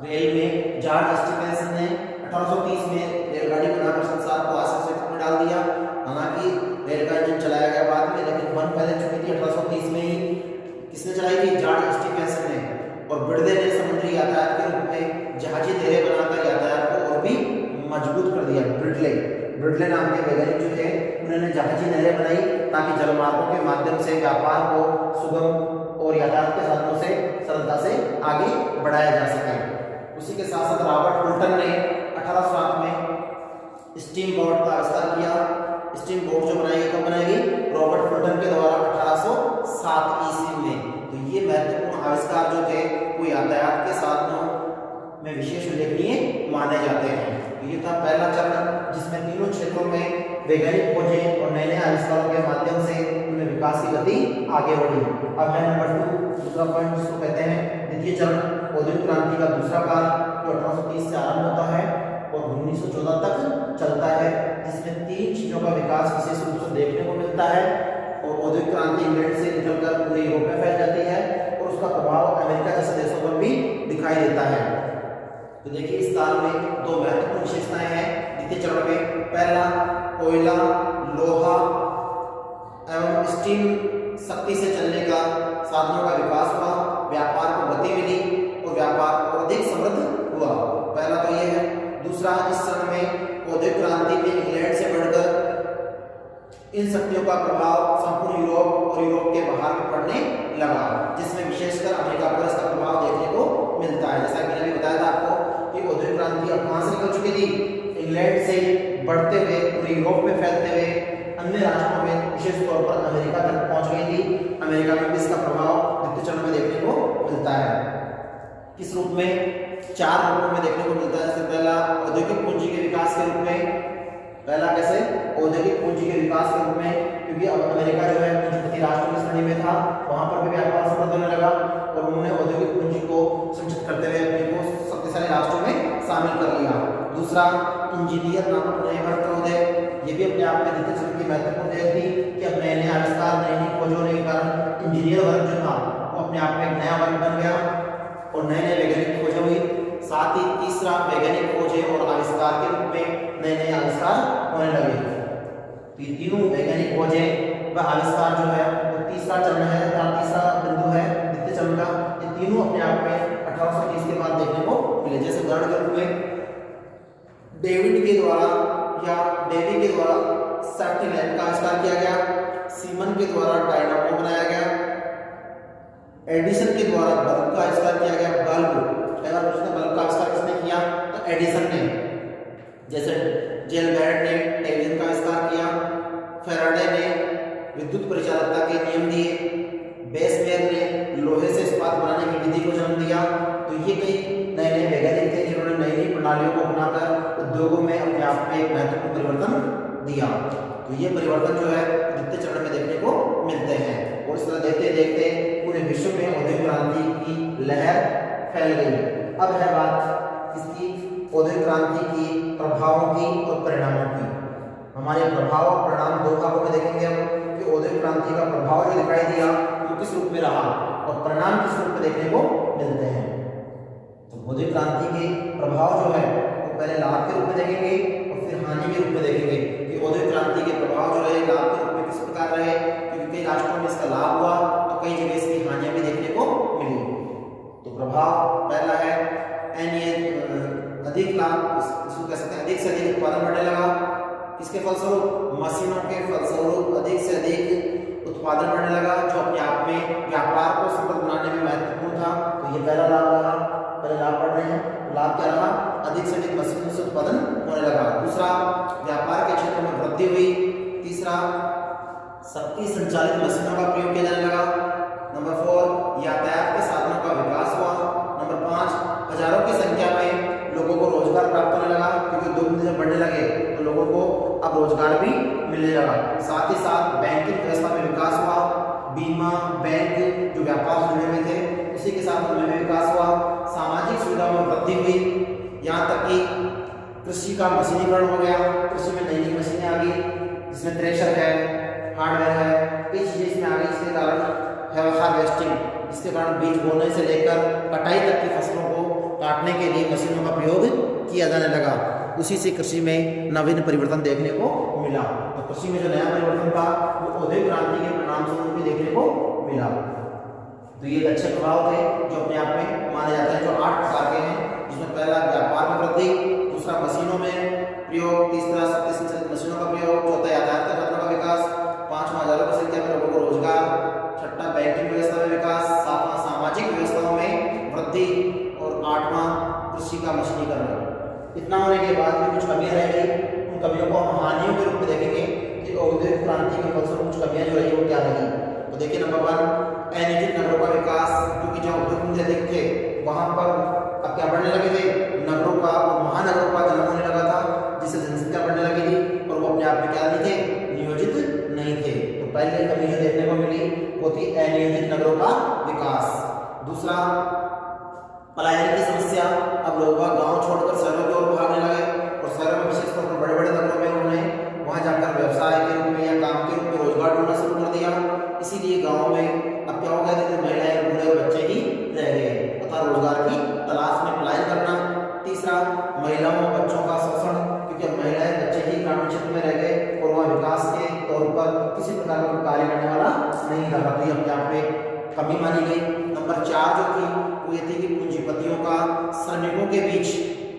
रेल में जॉर्ज स्टीफेंसन ने 1830 में रेलगाड़ी बनाकर संसार को आश्चर्य से में डाल दिया। हालांकि रेल का इंजन चलाया गया बाद में, लेकिन बन पहले चुकी थी 1830 में ही। किसने चलाई थी? जॉर्ज स्टीफेंसन ने। और ब्रिडले ने समुद्री यातायात के रूप में जहाजी नहरें बनाकर यातायात को और भी मजबूत कर दिया। ब्रिडले नाम के वैज्ञानिक जो थे उन्होंने जहाजी नहरें बनाई ताकि जलमार्गों के माध्यम से व्यापार को सुगम और यातायात के साधनों से सरलता से आगे बढ़ाया जा सके। उसी के साथ साथ रॉबर्ट फुल्टन ने 1807 में स्टीम बोट का आविष्कार किया। स्टीम बोट जो बनाई गई कब बनाई गई? रॉबर्ट फुल्टन के द्वारा 1807 ईस्वी में। तो ये महत्वपूर्ण आविष्कार जो थे वो यातायात के साधनों में विशेष उल्लेखनीय माने जाते हैं। तो ये था पहला चरण जिसमें तीनों क्षेत्रों में वैज्ञानिक खोजें और नए नए आविष्कारों के माध्यम से उनमें विकास की गति आगे बढ़ी। अब है नंबर 2, दूसरा पॉइंट जिसको कहते हैं द्वितीय चरण, औद्योगिक क्रांति का दूसरा काल जो 1830 से आरंभ होता है और 1914 तक चलता है, जिसमें 3 चीजों का विकास विशेष रूप से देखने को मिलता है। और औद्योगिक क्रांति इंग्लैंड से निकलकर पूरे यूरोप में फैल जाती है और उसका प्रभाव अमेरिका जैसे देशों पर भी दिखाई देता है। तो देखिए इस काल में 2 महत्वपूर्ण विशेषताएं हैं द्वितीय चरण में। पहला, कोयला, लोहा एवं स्टीम शक्ति से चलने का साधनों का विकास हुआ, व्यापार को गति मिली और व्यापार और अधिक समृद्ध हुआ। पहला तो यह है। दूसरा, इस चरण में औद्योगिक क्रांति में इंग्लैंड से बढ़कर इन शक्तियों का प्रभाव संपूर्ण यूरोप और यूरोप के बाहर में पड़ने लगा, जिसमें विशेषकर अमेरिका पर इसका प्रभाव देखने को मिलता है। जैसा कि मैंने भी बताया था आपको कि औद्योगिक क्रांति अब कहां से निकल चुकी थी? इंग्लैंड से बढ़ते हुए पूरे यूरोप में फैलते हुए अन्य राष्ट्रों में विशेष तौर पर अमेरिका तक पहुंच गई थी। अमेरिका में भी इसका प्रभाव द्वितीय चरण में देखने को मिलता है। किस रूप में? 4 रूपों में देखने को मिलता है। जैसे पहला, औद्योगिक पूंजी के विकास के रूप में। पहला कैसे? औद्योगिक पूंजी के विकास के रूप में, क्योंकि अब अमेरिका जो है पूंजीपति राष्ट्र की श्रेणी में था, वहां पर भी व्यापार समृद्ध होने लगा और उन्होंने औद्योगिक पूंजी को संचित करते हुए अपने को शक्तिशाली राष्ट्रों में शामिल कर लिया। दूसरा, इंजीनियर नामक नए वर्ग का उदय। ये भी अपने आप में द्वितीय चरण की महत्वपूर्ण देन थी कि अब नए नए आविष्कार, नई नई खोज होने के कारण इंजीनियर वर्ग जो था वो अपने आप में एक नया वर्ग बन गया और नए नए वैज्ञानिक खोजें हुई। साथ ही तीसरा, वैज्ञानिक खोजें और आविष्कार के रूप में नए नए आविष्कार होने लगे। तो ये तीनों वैज्ञानिक खोजें व आविष्कार जो है वो तीसरा चरण है, तीसरा बिंदु है द्वितीय चरण का। ये तीनों अपने आप में 1830 के बाद देखने को मिले। जैसे उदाहरण के रूप में डेविड के द्वारा या डेवी के द्वारा सेफ्टी लैम्प का आविष्कार किया गया, सीमन के द्वारा डायनामो बनाया गया, एडिसन के द्वारा बल्ब का आविष्कार किया गया। बल्ब का आविष्कार किसने किया? तो एडिसन ने। जैसे जेलबर्ट ने टेलीविजन का आविष्कार किया, फैराडे ने विद्युत परिचालकता के नियम दिए, बेसमेयर ने लोहे से इस्पात बनाने की विधि को जन्म दिया। तो ये कई नए नए वैज्ञानिक थे जिन्होंने नई नई प्रणालियों को अपनाकर उद्योगों में अपने आप में एक महत्वपूर्ण परिवर्तन दिया। तो ये परिवर्तन जो है द्वितीय चरण में देखने को मिलते हैं और इस तरह देखते देखते पूरे विश्व में औद्योगिक क्रांति की लहर फैल गई। अब है बात इसकी औद्योगिक क्रांति की प्रभावों की और परिणामों की। हमारे प्रभाव और परिणाम 2 भागों में देखेंगे हम कि औद्योगिक क्रांति का प्रभाव जो दिखाई दिया वो किस रूप में रहा और परिणाम किस रूप में देखने को मिलते हैं। तो औद्योगिक क्रांति के प्रभाव जो है वो पहले लाभ के रूप में देखेंगे और फिर हानि के रूप में देखेंगे कि औद्योगिक क्रांति के प्रभाव जो रहे लाभ के रूप में किस प्रकार रहे, क्योंकि कई राष्ट्रों में इसका लाभ हुआ तो कई जगह इसकी हानियां भी देखने को मिली। तो प्रभाव पहला है अधिक लाभ, इसको कह सकते हैं अधिक से अधिक उत्पादन बढ़ने लगा। किसके फलस्वरूप? मशीनों के फलस्वरूप अधिक से अधिक उत्पादन बढ़ने लगा, जो अपने आप में व्यापार को समृद्ध बनाने में महत्वपूर्ण था। तो ये पहला लाभ रहा। पहले लाभ बढ़ रहे हैं, लाभ क्या रहा? अधिक से अधिक मशीनों से उत्पादन होने लगा। दूसरा, व्यापार के क्षेत्र में वृद्धि हुई। तीसरा, शक्ति संचालित मशीनों का प्रयोग किया जाने लगा। नंबर 4, यातायात के साधनों का विकास हुआ। नंबर 5, हजारों की संख्या में लोगों को रोजगार प्राप्त होने लगा, क्योंकि उद्योग जब बढ़ने लगे तो लोगों को अब रोजगार भी मिलने लगा। साथ ही साथ बैंकिंग व्यवस्था में विकास हुआ। बीमा, बैंक जो व्यापार से जुड़े हुए थे उसी के साथ उनमें भी विकास हुआ। सामाजिक सुविधाओं में वृद्धि हुई, यहाँ तक कि कृषि का मशीनीकरण हो गया। कृषि में नई नई मशीनें आ गई जिसमें थ्रेशर है, हार्डवेयर है, कई चीजें इसमें आ गई, जिसके कारण हार्वेस्टिंग, जिसके कारण बीज बोने से लेकर कटाई तक की फसलों को काटने के लिए मशीनों का प्रयोग किया जाने लगा। उसी से कृषि में नवीन परिवर्तन देखने को मिला। तो कृषि में जो नया परिवर्तन था वो औद्योगिक क्रांति के परिणाम स्वरूप भी देखने को मिला। तो ये अच्छे प्रभाव थे जो अपने आप में माने जाते हैं, जो 8 प्रकार के हैं, जिसमें पहला व्यापार में वृद्धि, दूसरा मशीनों में प्रयोग, तीसरा शक्ति संचालित मशीनों का प्रयोग, चौथा यातायात के साधनों का विकास, 5वां हजारों की संख्या में लोगों को रोजगार, छठा बैंकिंग व्यवस्था में विकास, 8वां कृषि का मशीनीकरण। इतना होने के बाद भी कुछ कमियां रह गई, उन कमियों को हम हानियों के रूप में देखेंगे कि औद्योगिक क्रांति के फलस्वरूप कुछ कमियां जो रही वो क्या रही। तो देखिए नंबर 1 अनियमित नगरों का विकास, क्योंकि जहाँ उद्योग अधिक थे वहां पर अब क्या बढ़ने लगे थे, नगरों का और महानगरों का जन्म होने लगा था, जिससे जनसंख्या बढ़ने लगी थी और वो अपने आप में क्या नहीं थे, नियोजित नहीं थे। तो पहले कमी जो देखने को मिली वो थी अनियोजित नगरों का विकास। दूसरा पलायन की समस्या, अब लोग गांव छोड़कर शहरों की ओर भागने लगे और शहरों में विशेष तौर पर बड़े बड़े नगरों में उन्होंने वहां जाकर व्यवसाय के रूप में या काम के रूप में रोजगार ढूंढना शुरू कर दिया। इसीलिए गाँव में अब क्या हो गया था, महिलाएं बूढ़े और बच्चे ही रह गए तथा रोजगार की तलाश में पलायन करना। तीसरा महिलाओं और बच्चों का शोषण, क्योंकि महिलाएं बच्चे ही ग्रामीण क्षेत्र में रह गए और वह विकास के तौर पर किसी प्रकार का कार्य करने वाला नहीं रहा, तो ये अपने आप में कमी मानी गई। नंबर 4 जो थी वो ये थी कि पूंजीपतियों का श्रमिकों के बीच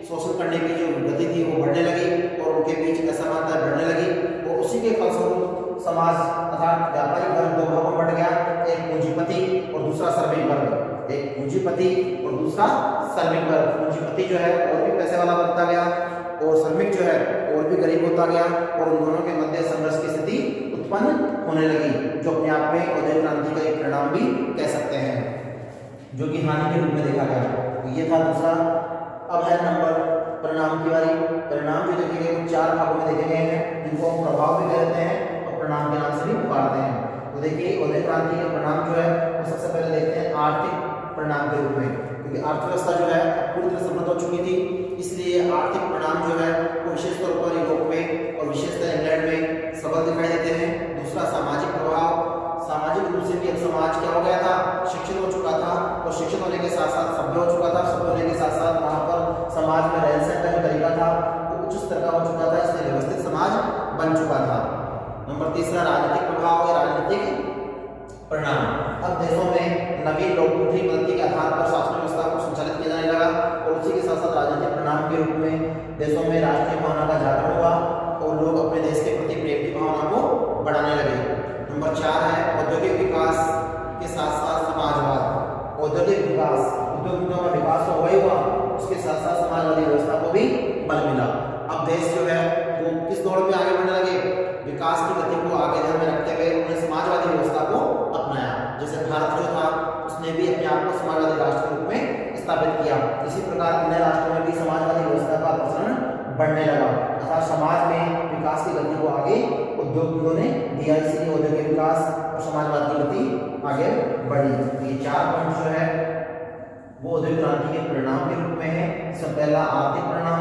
शोषण करने की जो गति थी वो बढ़ने लगी और उनके बीच असमानता बढ़ने लगी और उसी के फलस्वरूप समाज तथा व्यापारिक वर्ग दो भागों में बढ़ गया, एक पूंजीपति और दूसरा श्रमिक वर्ग। एक पूंजीपति और दूसरा श्रमिक वर्ग। पूंजीपति जो है और भी पैसे वाला बनता गया और श्रमिक जो है और भी गरीब होता गया और उन दोनों के मध्य संघर्ष की स्थिति उत्पन्न होने लगी, जो अपने आप में औद्योगिक क्रांति का एक परिणाम भी कह सकते हैं, जो कि हानि के रूप में देखा गया। तो ये था दूसरा। अब है नंबर परिणाम की बारी। परिणाम जो देखे गए 4 भागों में देखे गए हैं, जिनको हम प्रभाव भी कहते हैं और परिणाम के नाम से भी पुकारते हैं। तो देखिए औद्योगिक क्रांति के परिणाम जो है वो सबसे पहले देखते हैं आर्थिक परिणाम के रूप में, क्योंकि अर्थव्यवस्था जो है पूरी तरह समृद्ध हो चुकी थी, इसलिए आर्थिक परिणाम जो है वो विशेष तौर पर यूरोप में और विशेषतः इंग्लैंड में सबल दिखाई देते हैं। दूसरा सामाजिक प्रभाव, सामाजिक रूप से भी एक समाज क्या हो गया था, शिक्षित हो चुका था और शिक्षित होने के साथ साथ सभ्य हो चुका था। सभ्य होने के साथ साथ वहां पर समाज में रहन सहन का जो तरीका था वो उच्च स्तर का हो चुका था, इसलिए व्यवस्थित समाज बन चुका था। नंबर 3 राजनीतिक प्रभाव या राजनीतिक परिणाम। अब देशों में नवीन लोकतंत्री पद्धति के आधार पर शासन व्यवस्था को संचालित किया जाने लगा और उसी के साथ साथ राजनीतिक परिणाम के रूप में देशों में राष्ट्रीय भावना का जागरण हुआ और लोग अपने देश के प्रति प्रेम की भावना को बढ़ाने लगे। नंबर 4 है औद्योगिक विकास के साथ साथ समाजवाद। औद्योगिक विकास, उद्योगों का विकास तो हुआ, उसके साथ साथ समाजवादी व्यवस्था को भी बल मिला। अब देश जो है वो किस दौर में आगे बढ़ने लगे, विकास की गति को आगे ध्यान में रखते हुए उन्होंने समाजवादी व्यवस्था को अपनाया। जैसे भारत जो था उसने भी अपने आप को समाजवादी राष्ट्र के रूप में स्थापित किया, इसी प्रकार अन्य राष्ट्रों में भी समाजवादी व्यवस्था का प्रचलन बढ़ने लगा तथा समाज में विकास की गति को आगे उद्योगों ने दिया, इसीलिए औद्योगिक विकास और समाजवाद की गति आगे बढ़ी। ये 4 पॉइंट जो है वो औद्योगिक क्रांति के परिणाम के रूप में है। इसमें पहला आर्थिक परिणाम,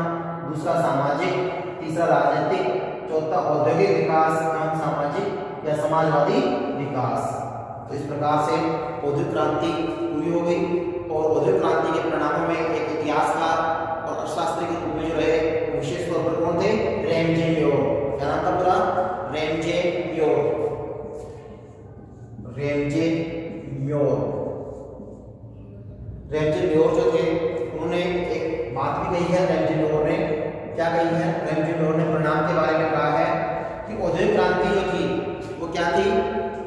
दूसरा सामाजिक, तीसरा राजनीतिक, चौथा औद्योगिक विकास एवं सामाजिक या समाजवादी विकास। तो इस प्रकार से औद्योगिक क्रांति पूरी हो गई और औद्योगिक क्रांति के परिणामों में एक इतिहासकार और अर्थशास्त्री के रूप में जो रहे विशेष तौर पर कौन थे, रेमजे म्योर। क्या नाम था पूरा, Ramsay more. Ramsay more. Ramsay more जो थे उन्होंने एक बात भी कही है। रेमजे म्योर ने क्या कही है, रेमजे म्योर ने परिणाम के बारे में कहा है कि औद्योगिक क्रांति जो थी वो क्या थी,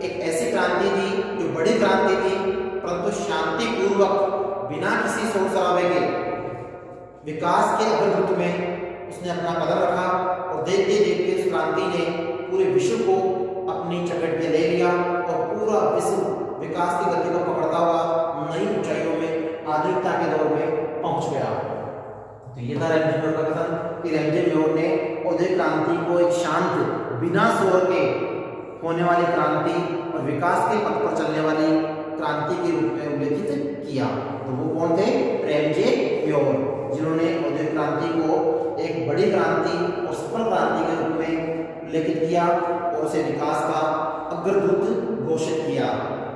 एक ऐसी क्रांति थी जो बड़ी क्रांति थी परंतु शांतिपूर्वक बिना किसी शोर शराबे के विकास के अग्रदूत में उसने अपना कदम रखा और देखते देखते उस क्रांति ने पूरे विश्व को अपनी चपेट में ले लिया और पूरा विश्व विकास की गति को पकड़ता हुआ नई ऊंचाइयों में आधुनिकता के दौर में पहुंच गया। तो ये था रेमजे म्योर का कथन कि रेमजे म्योर ने औद्योगिक क्रांति को एक शांत बिना शोर के होने वाली क्रांति और विकास के पथ पर चलने वाली क्रांति के रूप में उल्लेखित किया। तो वो कौन थे, रेमजे म्योर, जिन्होंने औद्योगिक क्रांति को एक बड़ी क्रांति और सफल क्रांति के रूप में उल्लेखित किया और उसे विकास का अग्रदूत घोषित किया।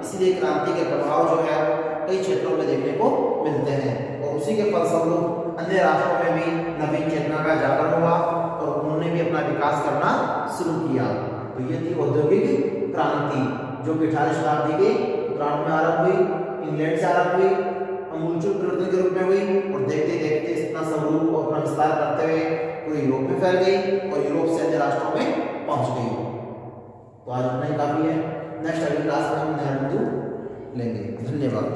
इसलिए क्रांति के प्रभाव जो है कई क्षेत्रों में देखने को मिलते हैं और उसी के फलस्वरूप अन्य राष्ट्रों में भी नवीन चेतना का जागरण हुआ और उन्होंने भी अपना विकास करना शुरू किया। तो ये थी औद्योगिक क्रांति जो कि 18वीं शताब्दी के उत्तरार्ध में आरंभ हुई, इंग्लैंड से आरंभ हुई, आमूलचूल परिवर्तन के रूप में हुई और देखते देखते इतना स्वरूप और अपना विस्तार करते हुए पूरी यूरोप में फैल गई और यूरोप से अन्य राष्ट्रों में पहुंच गई। तो आज इतना ही काफी है। नेक्स्ट अगली क्लास में हम नया बिंदु लेंगे। धन्यवाद।